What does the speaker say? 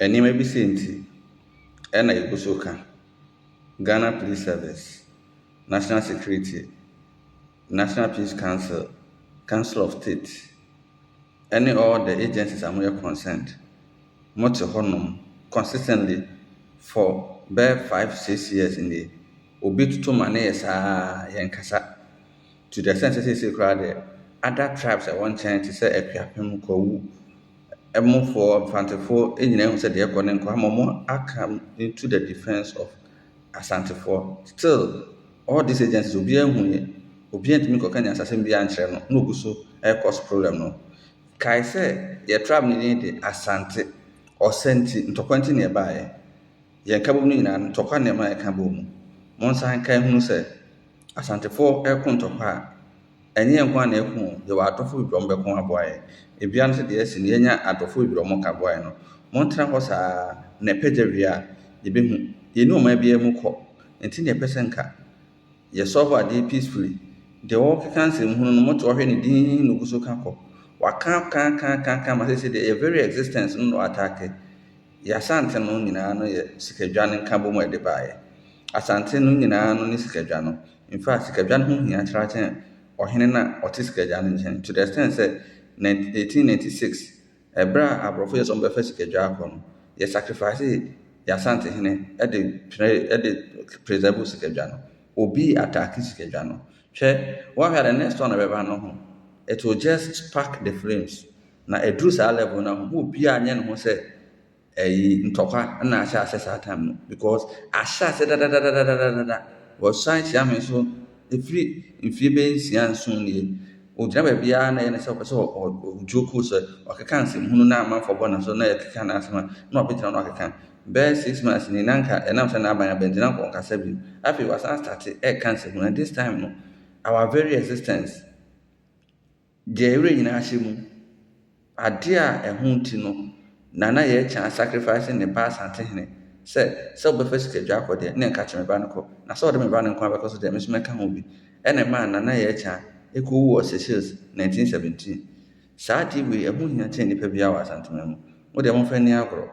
nneɛma bi sɛ nti ɛna yɛgu so ka Ghana Police Service, National Security, National Peace Council, Council of State, any all the agencies are more concerned. Mote hɔnom consistently for bare 5-6 years in the obi tutu ma ne yɛ saa yɛnkasa to the sense say crowd the other tribes at one time to say Akuapem Kwawu Ɛmofoɔ Asantefoɔ nyinaa hu sɛ deɛ ɛkɔ ne nkɔ ama mo aka into the defense of Asantefoɔ. Still all these agencies obiara hu yɛ obiara ntumi kɔka ne asasɛm bi ankyerɛ no na ogu so cause problem no kae sɛ yɛ tribe no din de Asante Ɔsɛnti ntɔkwa nti ne ɛbaeɛ yɛnka bom no nyinaa no ntɔkwa ne ɛma yɛka bom mu mo nsan ka hunu sɛ Asantefoɔ ɛko ntɔkwa a ɛnyɛ nko a na ɛko yɛwɔ adɔfo bebree bɛko aboa yɛ ebia no sɛ deɛ asi no yɛnya adɔfo bebree ka aboa yɛ no montena hɔ saa na ɛpɛgya wie a yɛbɛhu yɛne ɔman biara mu kɔ nti ne ɛpɛ sɛ nka yɛsɔfo adeɛ peacefully deɛ wɔkeka nsɛm hunu no mote ɔhwɛ ne din no gu so ka kɔ waka ka ma sɛ deɛ yɛ very existence no atake yɛ Asante no nyinaa no yɛ sikadwa ne nka bom a ɛde baeɛ Asante no nyinaa no ne sikadwa no in fact sikadwa no ho hia kyerɛ ɔhene na ɔte sikadwa no nkyɛn to the extent sɛ 1896 ɛberɛ a aborɔfo yɛ sɛ ɔmbɛfa sikadwa akɔ no yɛ sacrifice yɛ Asante hene ɛde preserve sikadwa no obi atake sikadwa no hwɛ wɔhwɛ the next one bɛba no ho it will just spark the flames na ɛduru saa level no ho obi a nyɛ ne ho sɛ ntɔkwa na ahyɛ asɛ saa time no because ahyɛ asɛ dadadadadada wɔsan kyia me so ɛfiri mfie bɛnsia nson nie ogyina baabiara na yɛ ne sɛ ɔpɛ sɛ ɔdwoko sɛ ɔkeka nsɛm hunu na amanfoɔ bɔ na so na yɛkeka no asɛm a na ɔbɛgyina no ɔkeka bɛɛ 6 months ni nanka ɛnam sɛ n'aban abɛngyina nkɔ nkasa bi afei wasan starte ɛka nsɛm hunu and this time no our very existence deɛ ɛwerɛ nyinaa hyɛ mu adeɛ a ɛho nti no na yɛkyɛ sacrifice ne ba Asante hene sɛ wobɛfa sikadwa akɔ deɛ ne nka kyerɛ me ba no kɔ na sɛ wɔde me ba no nko abɛkɔ so deɛ me so mɛka ho bi ɛna ma nana yɛkyɛ ɛkɔwu wɔ Seychelles 1917 saa adeɛ wei ɛho hia kyɛn nnipa biara wɔ Asante mu wo deɛ momfa ni agorɔ